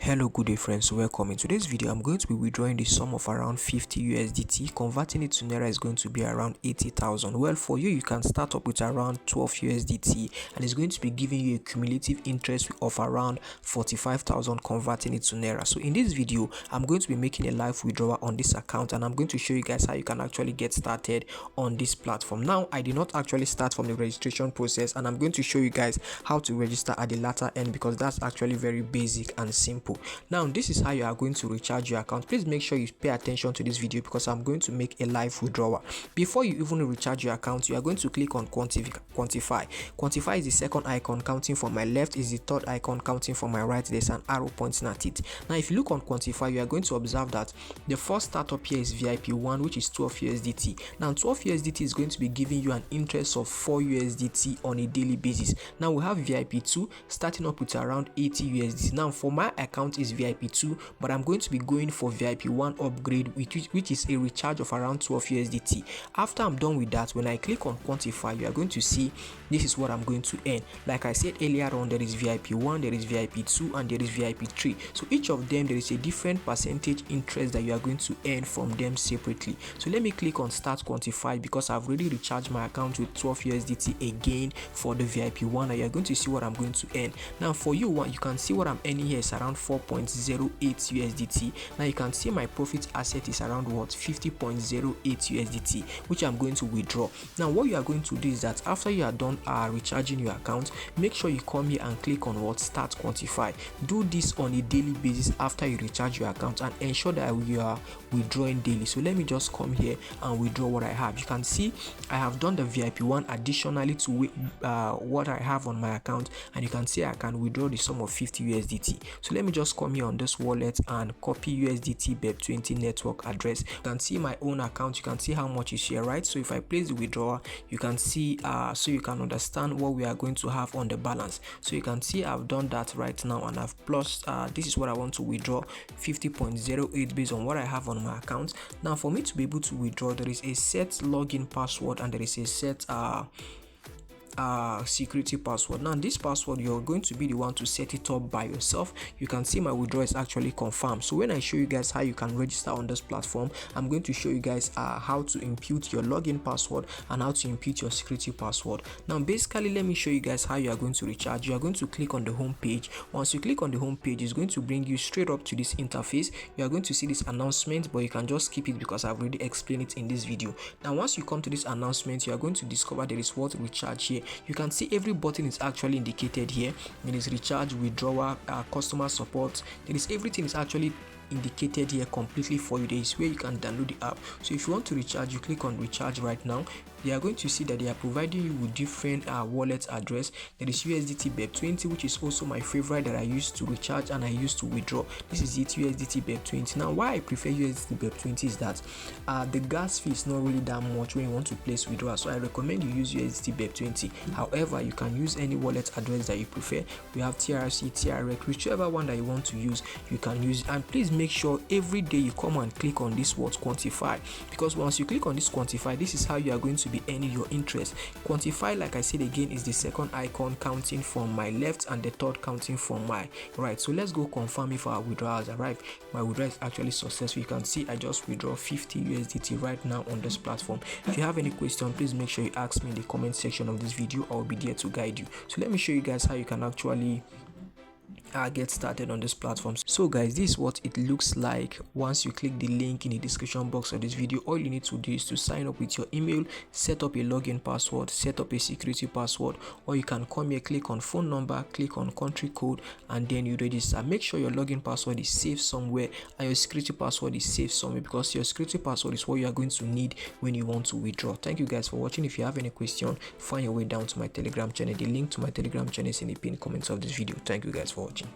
Hello, good day friends, welcome. In today's video I'm going to be withdrawing the sum of around 50 USDT. Converting it to naira is going to be around 80,000. Well, for you can start up with around 12 USDT and it's going to be giving you a cumulative interest of around 45,000 converting it to naira. So in this video I'm going to be making a live withdrawal on this account and I'm going to show you guys how you can actually get started on this platform. Now, I did not actually start from the registration process and I'm going to show you guys how to register at the latter end because that's actually very basic and simple. Now, this is how you are going to recharge your account. Please make sure you pay attention to this video because I'm going to make a live withdrawal. Before you even recharge your account, you are going to click on quantify. Quantify is the second icon counting from my left, is the third icon counting from my right. There's an arrow pointing at it. Now, if you look on quantify, you are going to observe that the first startup here is VIP 1, which is 12 USDT. Now, 12 USDT is going to be giving you an interest of 4 USDT on a daily basis. Now, we have VIP 2 starting up with around 80 USDT. Now, for my account is VIP 2, but I'm going to be going for VIP 1 upgrade, which is a recharge of around 12 USDT. After I'm done with that, when I click on quantify, you are going to see this is what I'm going to earn. Like I said earlier on, there is VIP 1, there is VIP 2, and there is VIP 3. So each of them, there is a different percentage interest that you are going to earn from them separately. So let me click on start quantify because I've already recharged my account with 12 USDT again for the VIP 1, and you're going to see what I'm going to earn. Now, for you can see what I'm earning here is around 4.08 USDT. Now you can see my profit asset is around what 50.08 USDT, which I'm going to withdraw. Now what you are going to do is that after you are done recharging your account, make sure you come here and click on what start quantify. Do this on a daily basis after you recharge your account and ensure that you are withdrawing daily. So let me just come here and withdraw what I have. You can see I have done the VIP 1 additionally to what I have on my account, and you can see I can withdraw the sum of 50 USDT. So let me just come here on this wallet and copy USDT BEP20 network address. You can see my own account, you can see how much is here, right? So if I place the withdrawal, you can see so you can understand what we are going to have on the balance. So you can see I've done that right now and I've plus this is what I want to withdraw, 50.08 based on what I have on my account. Now for me to be able to withdraw, there is a set login password and there is a set security password. Now this password, you're going to be the one to set it up by yourself. You can see my withdrawal is actually confirmed. So when I show you guys how you can register on this platform, I'm going to show you guys how to input your login password and how to input your security password. Now basically, let me show you guys how you are going to recharge. You are going to click on the home page. Once you click on the home page, it's going to bring you straight up to this interface. You are going to see this announcement, but you can just skip it because I've already explained it in this video. Now once you come to this announcement, you are going to discover there is what recharge here. You can see every button is actually indicated here. There is recharge, withdrawal, customer support. There is everything is actually indicated here completely for you. There is where you can download the app. So if you want to recharge, you click on recharge right now. You are going to see that they are providing you with different wallet address. There is USDT BEP20, which is also my favorite that I use to recharge and I use to withdraw. This is it, USDT BEP20. Now why I prefer USDT BEP20 is that the gas fee is not really that much when you want to place withdrawal, so I recommend you use USDT BEP20. However, you can use any wallet address that you prefer. We have TRC, TRX, whichever one that you want to use, you can use. And please make sure every day you come and click on this word quantify, because once you click on this quantify, this is how you are going to be earning your interest. Quantify, like I said again, is the second icon counting from my left and the third counting from my right. So let's go confirm if our withdrawal has arrived. My withdrawal is actually successful. You can see I just withdraw 50 USDT right now on this platform. If you have any question, please make sure you ask me in the comment section of this video. I'll be there to guide you. So let me show you guys how you can actually get started on this platform. So guys, this is what it looks like once you click the link in the description box of this video. All you need to do is to sign up with your email, set up a login password, set up a security password, or you can come here, click on phone number, click on country code, and then you register. Make sure your login password is saved somewhere and your security password is saved somewhere, because your security password is what you are going to need when you want to withdraw. Thank you guys for watching. If you have any question, find your way down to my Telegram channel. The link to my Telegram channel is in the pinned comments of this video. Thank you guys for watching.